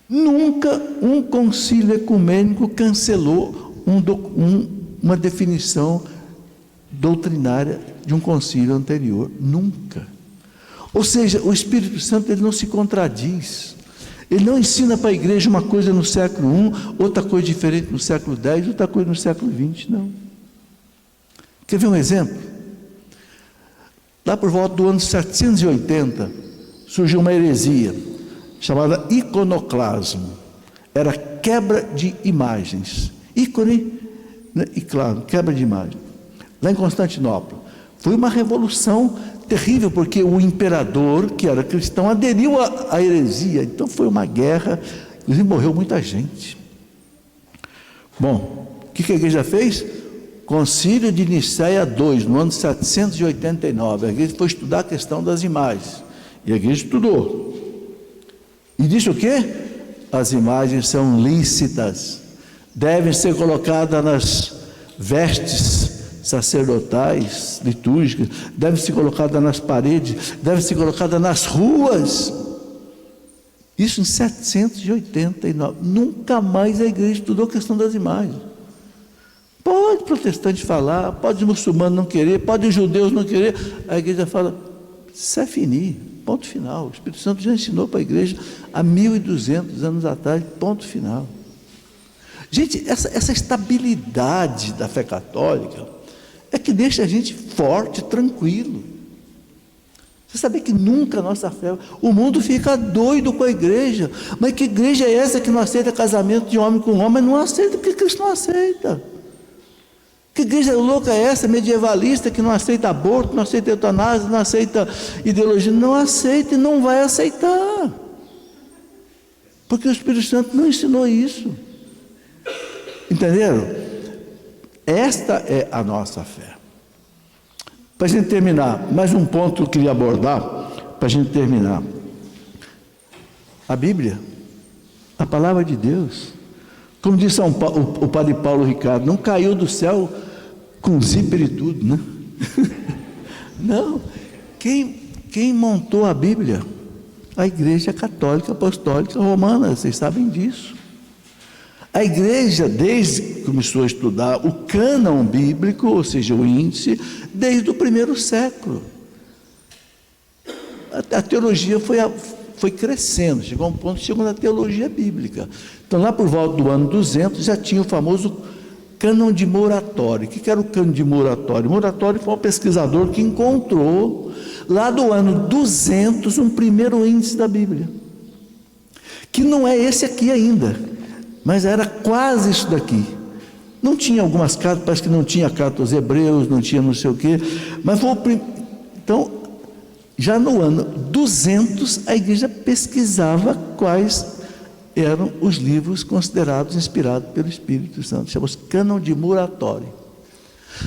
Speaker 1: Nunca um concílio ecumênico cancelou uma definição doutrinária de um concílio anterior. Nunca. Ou seja, o Espírito Santo ele não se contradiz. Ele não ensina para a igreja uma coisa no século I, outra coisa diferente no século X, outra coisa no século XX, não. Quer ver um exemplo? Lá por volta do ano 780, surgiu uma heresia, chamada iconoclasmo. Era quebra de imagens. Ícone, né? E claro, quebra de imagem. Lá em Constantinopla. Foi uma revolução terrível, porque o imperador, que era cristão, aderiu à heresia. Então foi uma guerra, e morreu muita gente. Bom, o que a igreja fez? Concílio de Nicéia II, no ano 789. A igreja foi estudar a questão das imagens. E a igreja estudou. E disse o quê? As imagens são lícitas, devem ser colocadas nas vestes sacerdotais, litúrgicas, devem ser colocadas nas paredes, devem ser colocadas nas ruas. Isso em 789. Nunca mais a igreja estudou a questão das imagens. Pode o protestante falar, pode os muçulmanos não querer, pode os judeus não querer. A igreja fala, c'est fini, ponto final. O Espírito Santo já ensinou para a igreja há 1.200 anos atrás, ponto final. Gente, essa estabilidade da fé católica é que deixa a gente forte, tranquilo. Você sabia que nunca a nossa fé... O mundo fica doido com a igreja. Mas que igreja é essa que não aceita casamento de homem com homem? Não aceita, porque Cristo não aceita. Que igreja louca é essa, medievalista, que não aceita aborto, não aceita eutanásia, não aceita ideologia? Não aceita e não vai aceitar. Porque o Espírito Santo não ensinou isso. Entenderam? Esta é a nossa fé. Para a gente terminar, mais um ponto que eu queria abordar, para a gente terminar. A Bíblia, a palavra de Deus, como disse o padre Paulo Ricardo, não caiu do céu com zíper e tudo, né? Não. Quem montou a Bíblia? A Igreja Católica Apostólica Romana, vocês sabem disso. A igreja, desde que começou a estudar o cânon bíblico, ou seja, o índice, desde o primeiro século. A teologia foi crescendo, chegou a um ponto, chegou na teologia bíblica. Então, lá por volta do ano 200, já tinha o famoso cânon de Muratório. O que era o cânon de Muratório? Muratório foi um pesquisador que encontrou, lá do ano 200, um primeiro índice da Bíblia, que não é esse aqui ainda, mas era quase isso daqui. Não tinha algumas cartas, parece que não tinha carta aos Hebreus, não tinha não sei o quê, mas foi então, já no ano 200, a igreja pesquisava quais eram os livros considerados inspirados pelo Espírito Santo, chama-se cânon de Muratório.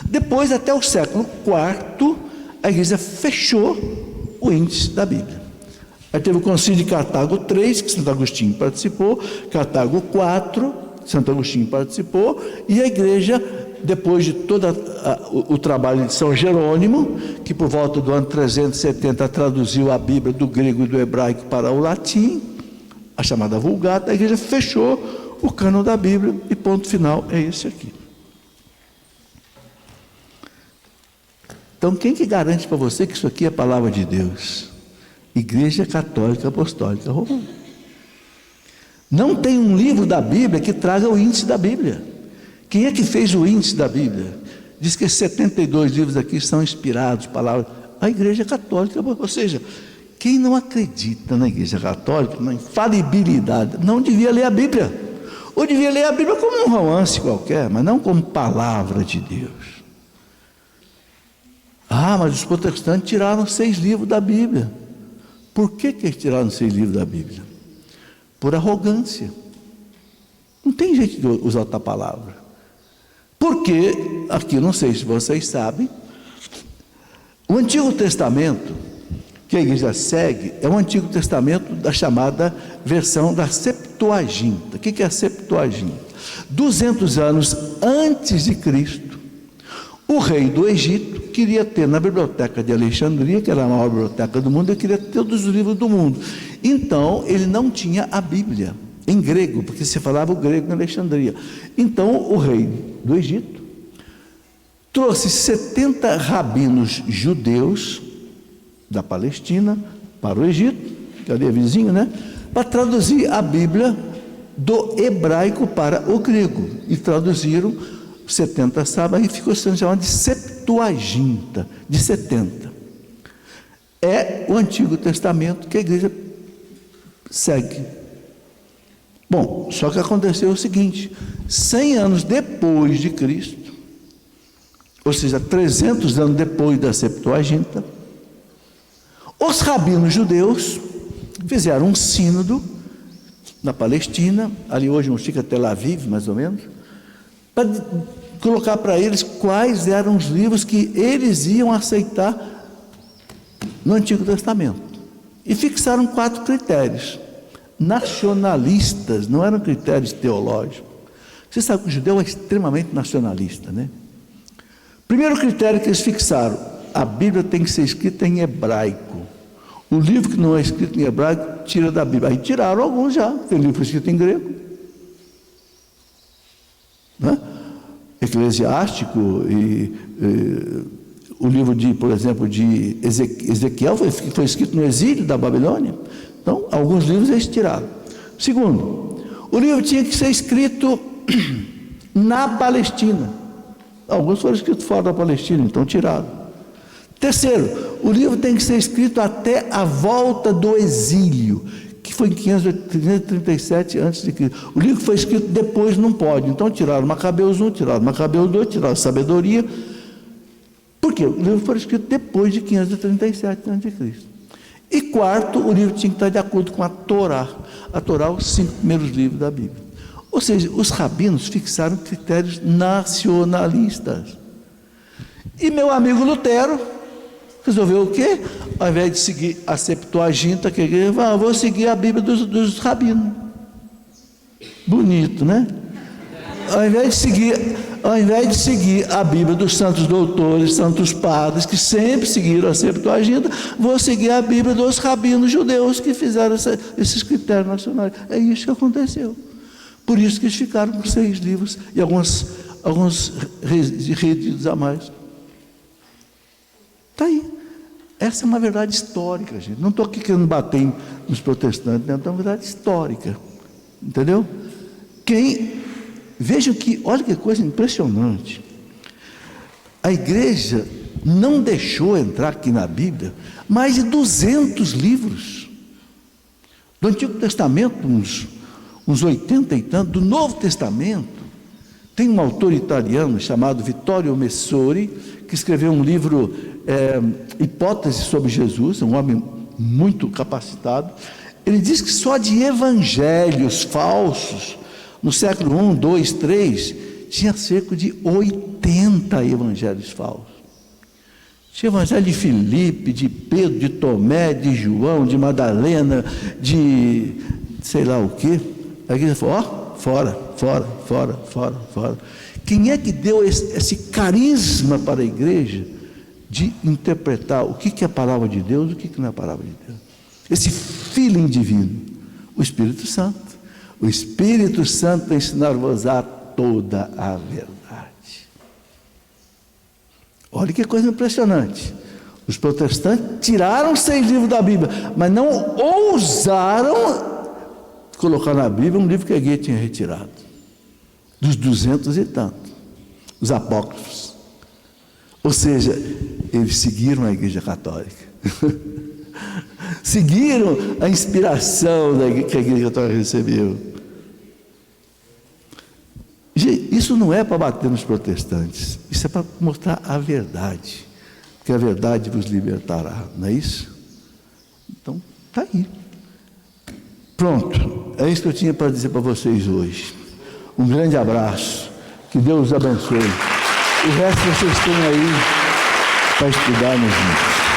Speaker 1: Depois, até o século IV, a igreja fechou o índice da Bíblia. Aí teve o concílio de Cartago III, que Santo Agostinho participou, Cartago IV, Santo Agostinho participou, e a igreja, depois de todo o trabalho de São Jerônimo, que por volta do ano 370 traduziu a Bíblia do grego e do hebraico para o latim, a chamada Vulgata, a igreja fechou o cânon da Bíblia, e ponto final é esse aqui. Então, quem que garante para você que isso aqui é a palavra de Deus? Igreja Católica Apostólica Romana. Não tem um livro da Bíblia que traga o índice da Bíblia. Quem é que fez o índice da Bíblia? Diz que 72 livros aqui são inspirados, palavras. A Igreja Católica, ou seja, quem não acredita na Igreja Católica, na infalibilidade, não devia ler a Bíblia. Ou devia ler a Bíblia como um romance qualquer, mas não como palavra de Deus. Ah, mas os protestantes tiraram 6 livros da Bíblia. Por que eles tiraram 6 livros da Bíblia? Por arrogância. Não tem jeito de usar outra palavra. Porque, aqui não sei se vocês sabem, o Antigo Testamento, que a igreja segue, é o Antigo Testamento da chamada versão da Septuaginta. O que é a Septuaginta? 200 anos antes de Cristo, o rei do Egito queria ter na biblioteca de Alexandria, que era a maior biblioteca do mundo, ele queria ter todos os livros do mundo. Então, ele não tinha a Bíblia em grego, porque se falava o grego em Alexandria. Então, o rei do Egito trouxe 70 rabinos judeus da Palestina para o Egito, que ali é vizinho, né? Para traduzir a Bíblia do hebraico para o grego. E traduziram 70 sábados e ficou sendo chamado de Septuaginta, de 70. É o Antigo Testamento que a igreja segue. Bom, só que aconteceu o seguinte: 100 anos depois de Cristo, ou seja, 300 anos depois da Septuaginta, os rabinos judeus fizeram um sínodo na Palestina, ali hoje não fica Tel Aviv, mais ou menos, para colocar para eles quais eram os livros que eles iam aceitar no Antigo Testamento. E fixaram 4 critérios, nacionalistas, não eram critérios teológicos. Você sabe que o judeu é extremamente nacionalista, né? Primeiro critério que eles fixaram: a Bíblia tem que ser escrita em hebraico. O livro que não é escrito em hebraico, tira da Bíblia. Aí tiraram alguns já, porque o livro foi escrito em grego. Né? Eclesiástico e o livro de, por exemplo, de Ezequiel foi escrito no exílio da Babilônia. Então, alguns livros eles tiraram. Segundo, o livro tinha que ser escrito na Palestina. Alguns foram escritos fora da Palestina, então tiraram. Terceiro, o livro tem que ser escrito até a volta do exílio, que foi em 537 a.C. O livro que foi escrito depois não pode, então tiraram Macabeus 1, tiraram Macabeus 2, tiraram Sabedoria. Por quê? O livro foi escrito depois de 537 a.C. E quarto, o livro tinha que estar de acordo com a Torá. A Torá, os 5 primeiros livros da Bíblia. Ou seja, os rabinos fixaram critérios nacionalistas. E meu amigo Lutero resolveu o quê? Ao invés de seguir a Septuaginta, que ele falou, vou seguir a Bíblia dos rabinos. Bonito, né? Ao invés de seguir a Bíblia dos santos doutores, santos padres, que sempre seguiram a Septuaginta, vou seguir a Bíblia dos rabinos judeus que fizeram esses critérios nacionais. É isso que aconteceu. Por isso que eles ficaram com 6 livros e alguns reditos a mais. Está aí. Essa é uma verdade histórica, gente. Não estou aqui querendo bater nos protestantes, né? É uma verdade histórica. Entendeu? Vejam que, olha que coisa impressionante. A igreja não deixou entrar aqui na Bíblia mais de 200 livros. Do Antigo Testamento, uns 80 e tanto. Do Novo Testamento, tem um autor italiano chamado Vittorio Messori, que escreveu um livro, Hipóteses sobre Jesus, um homem muito capacitado. Ele diz que só de evangelhos falsos, no século I, II, III, tinha cerca de 80 evangelhos falsos. Tinha evangelho de Filipe, de Pedro, de Tomé, de João, de Madalena, de sei lá o quê. A igreja falou, fora. Quem é que deu esse carisma para a igreja de interpretar o que é a palavra de Deus e o que não é a palavra de Deus? Esse feeling divino, o Espírito Santo. O Espírito Santo ensinar-vos a toda a verdade. Olha que coisa impressionante. Os protestantes tiraram 6 livros da Bíblia, mas não ousaram colocar na Bíblia um livro que a igreja tinha retirado. Dos 200 e tanto. Os apócrifos. Ou seja, eles seguiram a igreja católica. Seguiram a inspiração que a igreja católica recebeu. Isso não é para bater nos protestantes, isso é para mostrar a verdade, que a verdade vos libertará, não é isso? Então, está aí. Pronto, é isso que eu tinha para dizer para vocês hoje. Um grande abraço, que Deus os abençoe. O resto vocês têm aí para estudar nos livros.